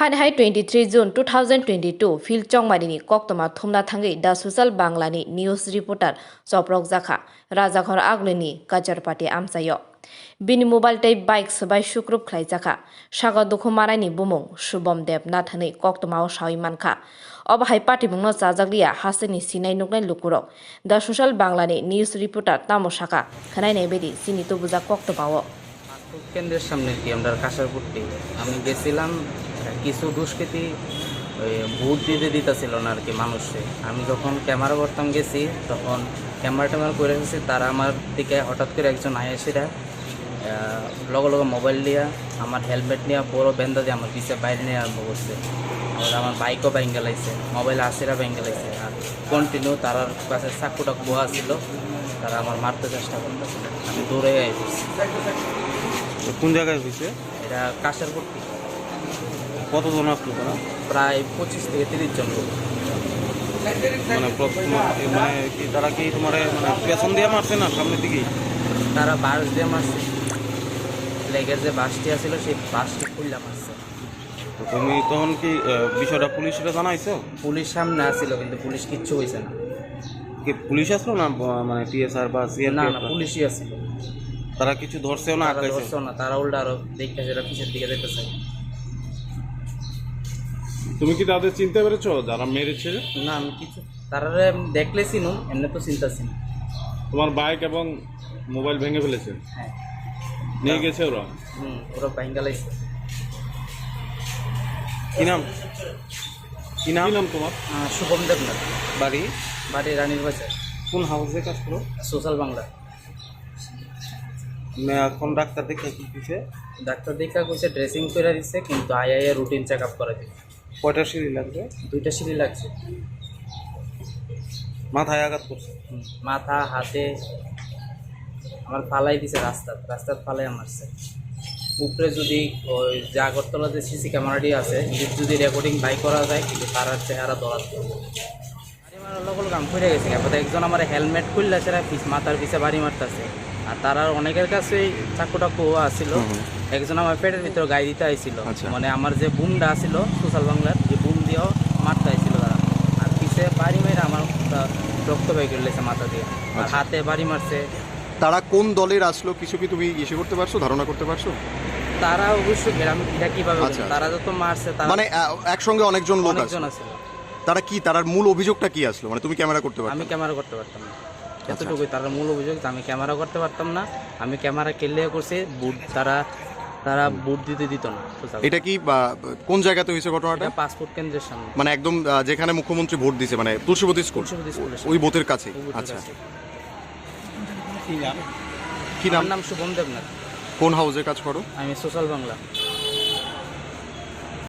Hai 23 June 2022 Phil Chonbari ni Koktwma Thumna Thangui da social Bangla ni news reporter Choprokjak Rajaghor Aglini Kajarpati Amsayo Bini mobile tay bike sabai shukrup khlaijaka saga dukhu marani bumung Subham Debnath ni Koktwma o sawi mankha Obahai party bungno chajakliya haseni sinai nuknai lukurok da social Bangla ni news reporter Tamosaka khanai nei bedi sini to buja Koktwma o কেন্দ্রের সামনে কি আমরা কাশারপুরটি আমি গেছিলাম কিছু দুষ্কৃতী vote দিতেছিল না আর কি মানুষে আমি যখন ক্যামেরা করতাম গেছি তখন ক্যামেরা করে এসেছি তারা আমার দিকে হঠাৎ করে একজন আয়েসিরা লগে লগে মোবাইল নিয়ে আমার হেলমেট নিয়ে বড় বেন্দা দিয়ে আমার পিছিয়ে বাইরে নিয়ে আরম্ভ করছে আমার বাইকও ভেঙে লাইছে মোবাইল আসিরা ভেঙে লাইছে আর কন্টিনিউ তার কাছে চাকুটা বোয়া ছিল তারা আমার মারতে চেষ্টা করতেছিল আমি দৌড়ে আইছি। কোন জায়গায় হয়েছে এটা কাশারপুরটি কতজন আসলো তারা? প্রায় 25 থেকে 30 জন লোক। মানে কি তারা কি তোমার মানে পেছন দিয়ে মারছে না সামনের দিকে? তারা বাস দিয়ে মারছে, লেগের যে বাসটি আছিল সেই বাসটি খুললা মারছে। তো তুমি তখন কি বিষয়টা পুলিশে জানাইছো? পুলিশ সামনে আসছিল কিন্তু পুলিশ কিচ্ছু হয়েছে না। কি পুলিশ আসলো না মানে টিএসআর বা সিআরপি? না না পুলিশই আসছিল। তারা কিছু ধরছেও না ধরছেও না, তারা উল্টা আরো দেখতে যেটা পিছের দিকে যেতে চাই। তুমি কি তাদের চিনতে পেরেছো যারা মেরেছে? না আমি কিছু তারা দেখলে চিনুম, এমনি তো চিন্তাছি না। তোমার বাইক এবং মোবাইল ভেঙে ফেলেছে? হ্যাঁ নিয়ে গেছে ওরা? ওরা ভেঙে লাইছে। কি নাম কি নাম তোমার? শুভম দেবনাথ। বাড়ি? বাড়ি রানীর বাজার। কোন হাউসে কাজ করো? সোশ্যাল বাংলা। এখন ডাক্তার দেখে কি দিছে? ডাক্তার দেখা কইছে ড্রেসিং করে দিচ্ছে কিন্তু আইআইএ রুটিন চেক আপ করে দিচ্ছে। কয়টা সিঁড়ি লাগবে? 2টা সিঁড়ি লাগছে। মাথায় আঘাত করছে? মাথা হাতে আমার ফালাই দিছে, রাস্তার ফালাই মারছে। উপরে যদি ওই যে আগরতলা যে সিসি ক্যামেরাটি আছে যদি রেকর্ডিং বাই করা যায় কিন্তু তার চেহারা ধরা পড়বে। বাড়ি মারার লগে লগে আমি ফিরে গেছি, এবার একজন আমার হেলমেট খুললে সেটা মাথার পিছে বাড়ি মারতেছে আর তারা অনেকের কাছে চাকুটা কুয়া আসছিল। একজন আমার পেটের ভিতরে গায়ে দিতে আইছিল, মানে আমার যে বুমটা আসছিল সোশ্যাল বাংলার যে বুম দিয়েও মারতে আইছিল তারা। আর পিছে বাড়ি মেরে আমার রক্ত বের করে লেছে মাথা দিয়ে, আর হাতে বাড়ি মারছে। তারা কোন দলের আসলো কিছু কি তুমি ইসে করতে পারছো, ধারণা করতে পারছো? তারা অবশ্যই গ্রামে এটা কিভাবে তারা যত মারছে তারা মানে একসঙ্গে অনেকজন লোক অনেকজন আছে। আছিল। তারা কি তার মূল অভিযোগটা কি আসলো? মানে তুমি ক্যামেরা করতে পারছো? আমি ক্যামেরা করতে পারতাম না, এতটুকুই তার মূল অভিযোগ। আমি ক্যামেরা করতে পারতাম না, আমি ক্যামেরা কেলে করছি বুট তারা বুট দিত না। এটা কি কোন জায়গাতে হয়েছে ঘটনাটা? পাসপোর্ট কেন্দ্রের সামনে, মানে একদম যেখানে মুখ্যমন্ত্রী ভোট দিছে, মানে তুলসীবতী স্কুল ওই বুথের কাছে। আচ্ছা কি নাম? কি নাম? নাম শুভম দেবনাথ। কোন হাউসে কাজ করো? আমি সোশ্যাল বাংলা।